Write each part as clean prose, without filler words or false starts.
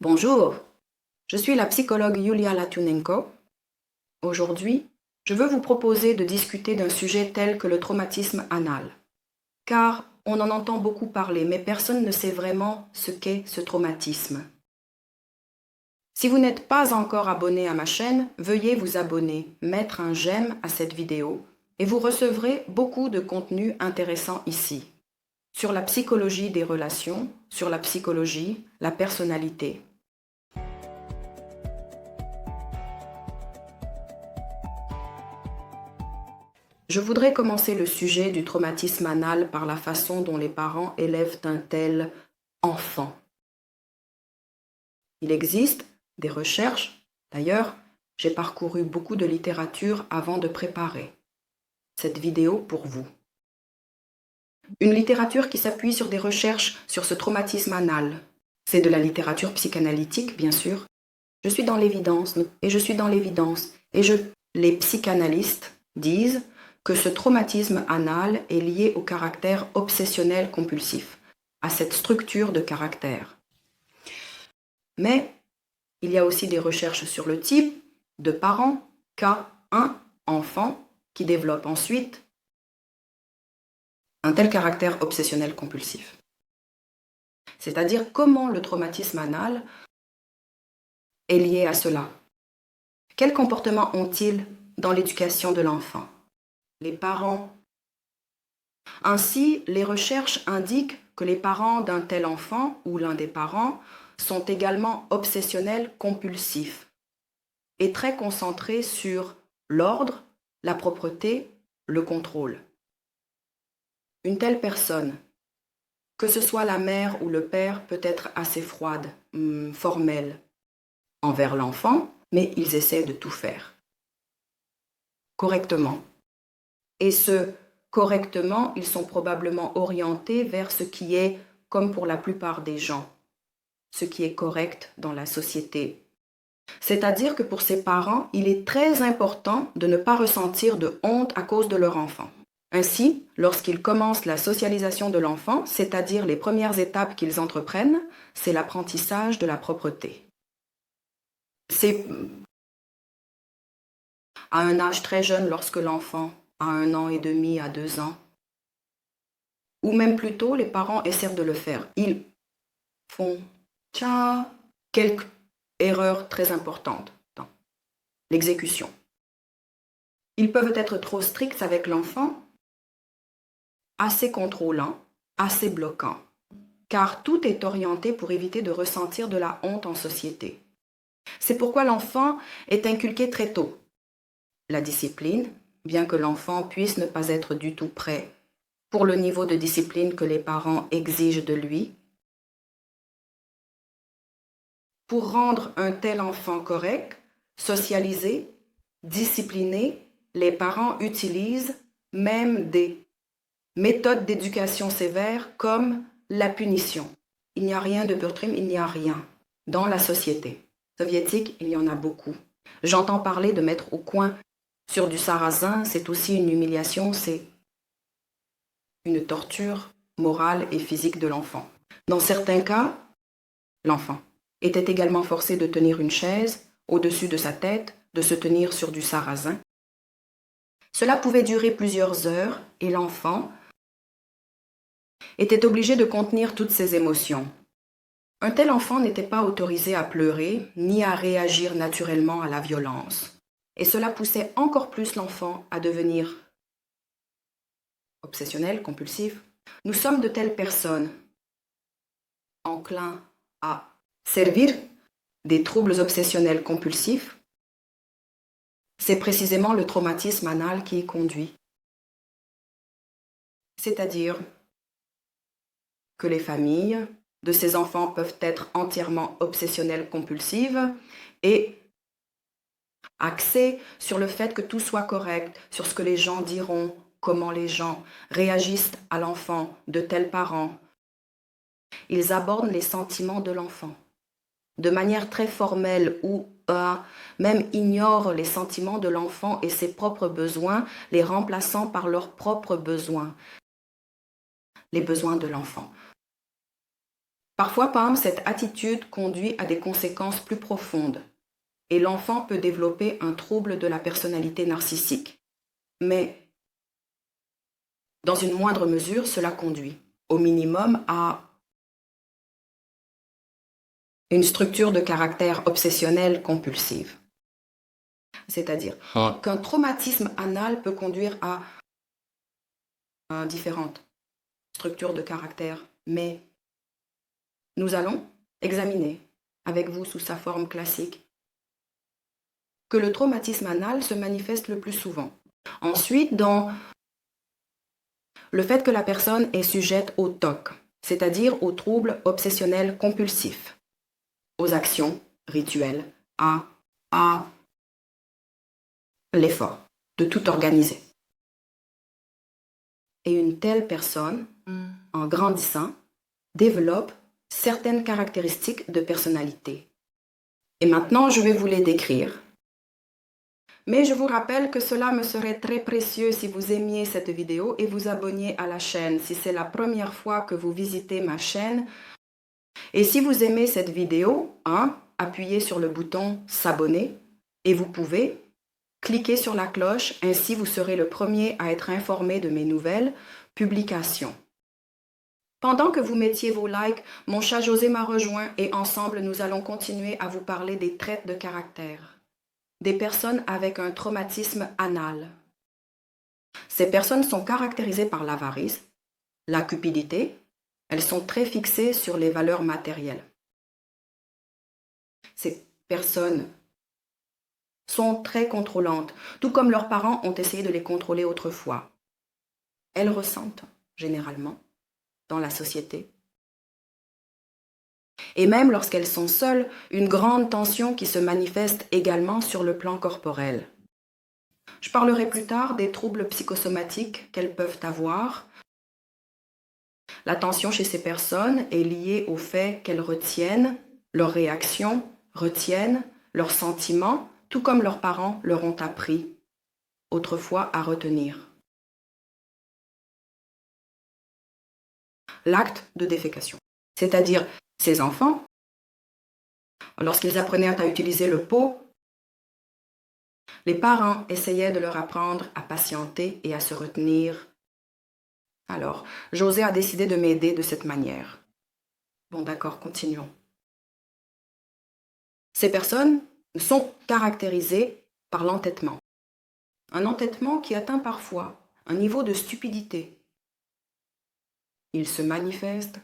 Bonjour, je suis la psychologue Yulia Latunenko. Aujourd'hui, je veux vous proposer de discuter d'un sujet tel que le traumatisme anal. Car on en entend beaucoup parler, mais personne ne sait vraiment ce qu'est ce traumatisme. Si vous n'êtes pas encore abonné à ma chaîne, veuillez vous abonner, mettre un j'aime à cette vidéo et vous recevrez beaucoup de contenu intéressant ici. Sur la psychologie des relations, sur la psychologie, la personnalité. Je voudrais commencer le sujet du traumatisme anal par la façon dont les parents élèvent un tel enfant. Il existe des recherches, d'ailleurs, j'ai parcouru beaucoup de littérature avant de préparer cette vidéo pour vous. Une littérature qui s'appuie sur des recherches sur ce traumatisme anal. C'est de la littérature psychanalytique, bien sûr. Je suis dans l'évidence, et les psychanalystes disent que ce traumatisme anal est lié au caractère obsessionnel compulsif, à cette structure de caractère. Mais il y a aussi des recherches sur le type de parents qu'a un enfant qui développe ensuite un tel caractère obsessionnel compulsif. C'est-à-dire comment le traumatisme anal est lié à cela. Quels comportements ont-ils dans l'éducation de l'enfant? Les parents. Ainsi, les recherches indiquent que les parents d'un tel enfant ou l'un des parents sont également obsessionnels compulsifs et très concentrés sur l'ordre, la propreté, le contrôle. Une telle personne, que ce soit la mère ou le père, peut être assez froide, formelle envers l'enfant, mais ils essaient de tout faire correctement. Et ce correctement, ils sont probablement orientés vers ce qui est, comme pour la plupart des gens, ce qui est correct dans la société. C'est-à-dire que pour ces parents, il est très important de ne pas ressentir de honte à cause de leur enfant. Ainsi, lorsqu'ils commencent la socialisation de l'enfant, c'est-à-dire les premières étapes qu'ils entreprennent, c'est l'apprentissage de la propreté. C'est à un âge très jeune, lorsque l'enfant a 1 an et demi à 2 ans, ou même plus tôt, les parents essaient de le faire. Ils font quelques erreurs très importantes dans l'exécution. Ils peuvent être trop stricts avec l'enfant, assez contrôlants, assez bloquants, car tout est orienté pour éviter de ressentir de la honte en société. C'est pourquoi l'enfant est inculqué très tôt. La discipline, bien que l'enfant puisse ne pas être du tout prêt pour le niveau de discipline que les parents exigent de lui. Pour rendre un tel enfant correct, socialisé, discipliné, les parents utilisent même des méthodes d'éducation sévères comme la punition. Il n'y a rien de Bertrim, il n'y a rien dans la société soviétique, il y en a beaucoup. J'entends parler de mettre au coin sur du sarrasin, c'est aussi une humiliation, c'est une torture morale et physique de l'enfant. Dans certains cas, l'enfant était également forcé de tenir une chaise au-dessus de sa tête, de se tenir sur du sarrasin. Cela pouvait durer plusieurs heures et l'enfant était obligé de contenir toutes ses émotions. Un tel enfant n'était pas autorisé à pleurer ni à réagir naturellement à la violence. Et cela poussait encore plus l'enfant à devenir obsessionnel, compulsif. Nous sommes de telles personnes enclins à servir des troubles obsessionnels compulsifs. C'est précisément le traumatisme anal qui y conduit. C'est-à-dire que les familles de ces enfants peuvent être entièrement obsessionnelles compulsives et axées sur le fait que tout soit correct, sur ce que les gens diront, comment les gens réagissent à l'enfant de tels parents. Ils abordent les sentiments de l'enfant de manière très formelle ou même ignorent les sentiments de l'enfant et ses propres besoins, les remplaçant par leurs propres besoins, les besoins de l'enfant. Parfois, Pam, cette attitude conduit à des conséquences plus profondes et l'enfant peut développer un trouble de la personnalité narcissique. Mais dans une moindre mesure, cela conduit au minimum à une structure de caractère obsessionnelle compulsive. C'est-à-dire qu'un traumatisme anal peut conduire à différentes structures de caractère, mais nous allons examiner avec vous sous sa forme classique que le traumatisme anal se manifeste le plus souvent. Ensuite, dans le fait que la personne est sujette au TOC, c'est-à-dire aux troubles obsessionnels compulsifs, aux actions rituelles, à l'effort de tout organiser. Et une telle personne, en grandissant, développe certaines caractéristiques de personnalité. Et maintenant, je vais vous les décrire. Mais je vous rappelle que cela me serait très précieux si vous aimiez cette vidéo et vous abonniez à la chaîne si c'est la première fois que vous visitez ma chaîne. Et si vous aimez cette vidéo, appuyez sur le bouton s'abonner et vous pouvez cliquer sur la cloche, ainsi vous serez le premier à être informé de mes nouvelles publications. Pendant que vous mettiez vos likes, mon chat José m'a rejoint et ensemble nous allons continuer à vous parler des traits de caractère, des personnes avec un traumatisme anal. Ces personnes sont caractérisées par l'avarice, la cupidité, elles sont très fixées sur les valeurs matérielles. Ces personnes sont très contrôlantes, tout comme leurs parents ont essayé de les contrôler autrefois. Elles ressentent, généralement, dans la société, et même lorsqu'elles sont seules, une grande tension qui se manifeste également sur le plan corporel. Je parlerai plus tard des troubles psychosomatiques qu'elles peuvent avoir. La tension chez ces personnes est liée au fait qu'elles retiennent leurs réactions, retiennent leurs sentiments, tout comme leurs parents leur ont appris autrefois à retenir. L'acte de défécation, c'est-à-dire ces enfants, lorsqu'ils apprenaient à utiliser le pot, les parents essayaient de leur apprendre à patienter et à se retenir. Alors, José a décidé de m'aider de cette manière. Bon, d'accord, continuons. Ces personnes sont caractérisées par l'entêtement. Un entêtement qui atteint parfois un niveau de stupidité. Ils se manifestent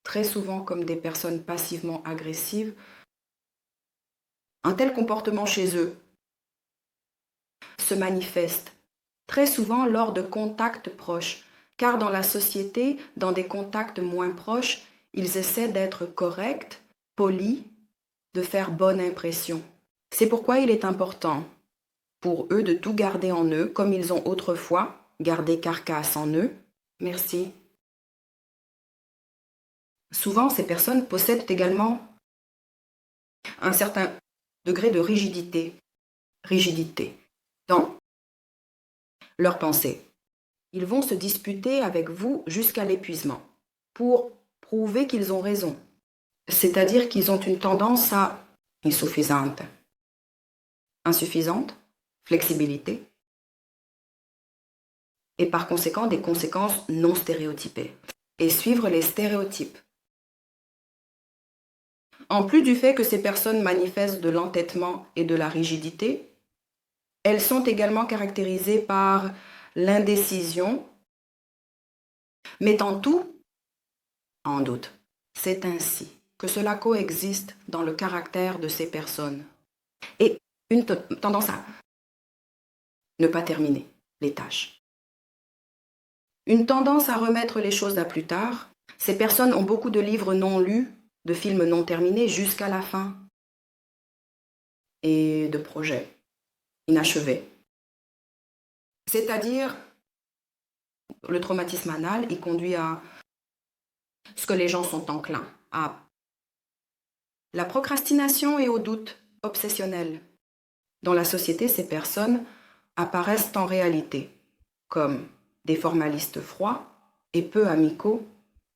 très souvent comme des personnes passivement agressives. Un tel comportement chez eux se manifeste très souvent lors de contacts proches, car dans la société, dans des contacts moins proches, ils essaient d'être corrects, polis, de faire bonne impression. C'est pourquoi il est important pour eux de tout garder en eux, comme ils ont autrefois gardé carcasse en eux. Merci. Souvent, ces personnes possèdent également un certain degré de rigidité dans leurs pensées. Ils vont se disputer avec vous jusqu'à l'épuisement pour prouver qu'ils ont raison. C'est-à-dire qu'ils ont une tendance à insuffisante, flexibilité, et par conséquent des conséquences non stéréotypées, et suivre les stéréotypes. En plus du fait que ces personnes manifestent de l'entêtement et de la rigidité, elles sont également caractérisées par l'indécision, mettant tout en doute. C'est ainsi que cela coexiste dans le caractère de ces personnes. Et une tendance à ne pas terminer les tâches. Une tendance à remettre les choses à plus tard. Ces personnes ont beaucoup de livres non lus, de films non terminés jusqu'à la fin, et de projets inachevés. C'est-à-dire, le traumatisme anal, il conduit à ce que les gens sont enclins à la procrastination et au doute obsessionnel. Dans la société, ces personnes apparaissent en réalité comme des formalistes froids et peu amicaux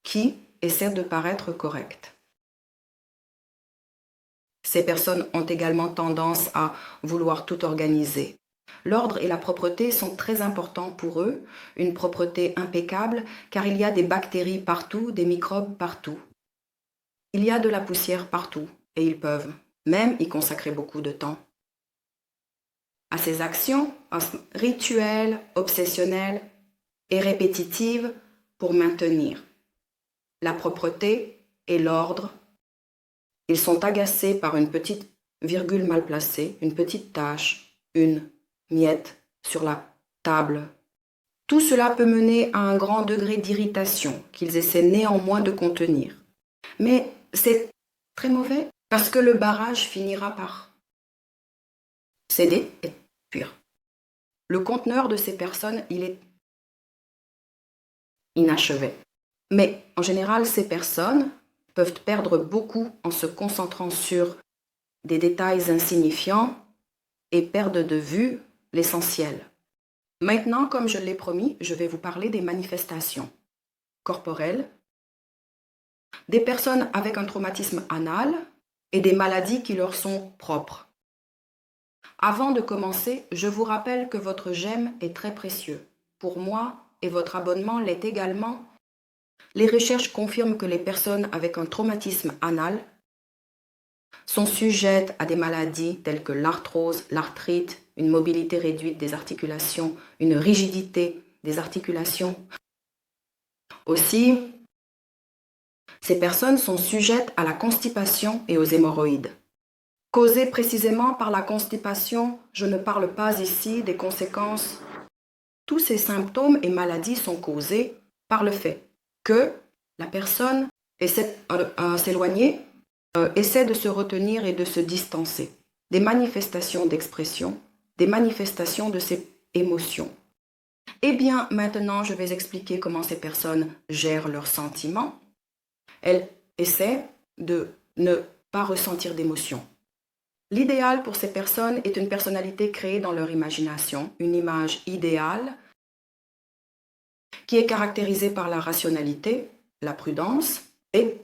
qui essaient de paraître correctes. Ces personnes ont également tendance à vouloir tout organiser. L'ordre et la propreté sont très importants pour eux, une propreté impeccable, car il y a des bactéries partout, des microbes partout. Il y a de la poussière partout, et ils peuvent même y consacrer beaucoup de temps. À ces actions rituelles, obsessionnelles et répétitives pour maintenir la propreté et l'ordre. Ils sont agacés par une petite virgule mal placée, une petite tache, une miette sur la table. Tout cela peut mener à un grand degré d'irritation qu'ils essaient néanmoins de contenir. Mais c'est très mauvais parce que le barrage finira par céder et fuir. Le conteneur de ces personnes, il est inachevé. Mais en général, ces personnes peuvent perdre beaucoup en se concentrant sur des détails insignifiants et perdre de vue l'essentiel. Maintenant, comme je l'ai promis, je vais vous parler des manifestations corporelles, des personnes avec un traumatisme anal et des maladies qui leur sont propres. Avant de commencer, je vous rappelle que votre j'aime est très précieux pour moi et votre abonnement l'est également. Les recherches confirment que les personnes avec un traumatisme anal sont sujettes à des maladies telles que l'arthrose, l'arthrite, une mobilité réduite des articulations, une rigidité des articulations. Aussi, ces personnes sont sujettes à la constipation et aux hémorroïdes. Causées précisément par la constipation, je ne parle pas ici des conséquences. Tous ces symptômes et maladies sont causés par le fait que la personne essaie de s'éloigner, essaie de se retenir et de se distancer. Des manifestations d'expression, des manifestations de ses émotions. Eh bien, maintenant, je vais expliquer comment ces personnes gèrent leurs sentiments. Elles essaient de ne pas ressentir d'émotions. L'idéal pour ces personnes est une personnalité créée dans leur imagination, une image idéale qui est caractérisée par la rationalité, la prudence et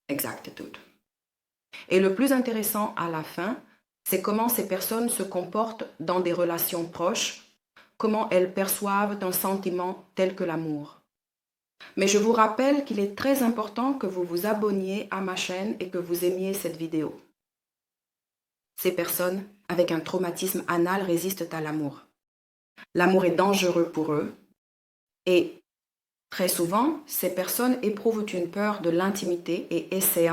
exactitude. Et le plus intéressant à la fin, c'est comment ces personnes se comportent dans des relations proches, comment elles perçoivent un sentiment tel que l'amour. Mais je vous rappelle qu'il est très important que vous vous abonniez à ma chaîne et que vous aimiez cette vidéo. Ces personnes avec un traumatisme anal résistent à l'amour. L'amour est dangereux pour eux et très souvent, ces personnes éprouvent une peur de l'intimité et essaient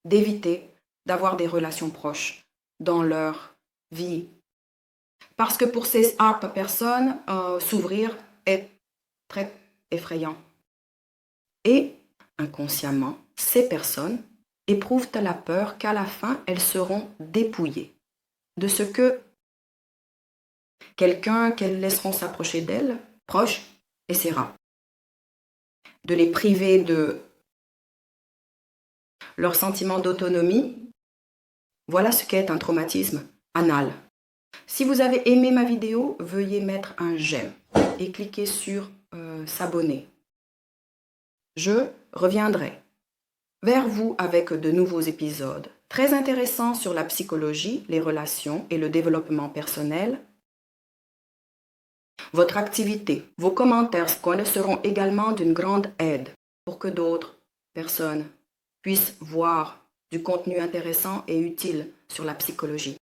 d'éviter d'avoir des relations proches dans leur vie. Parce que pour ces personnes, s'ouvrir est très effrayant. Et inconsciemment, ces personnes éprouvent la peur qu'à la fin, elles seront dépouillées de ce que quelqu'un qu'elles laisseront s'approcher d'elles, proche, essaiera de les priver de leur sentiment d'autonomie. Voilà ce qu'est un traumatisme anal. Si vous avez aimé ma vidéo, veuillez mettre un j'aime et cliquer sur s'abonner. Je reviendrai vers vous avec de nouveaux épisodes très intéressants sur la psychologie, les relations et le développement personnel. Votre activité, vos commentaires seront également d'une grande aide pour que d'autres personnes puissent voir du contenu intéressant et utile sur la psychologie.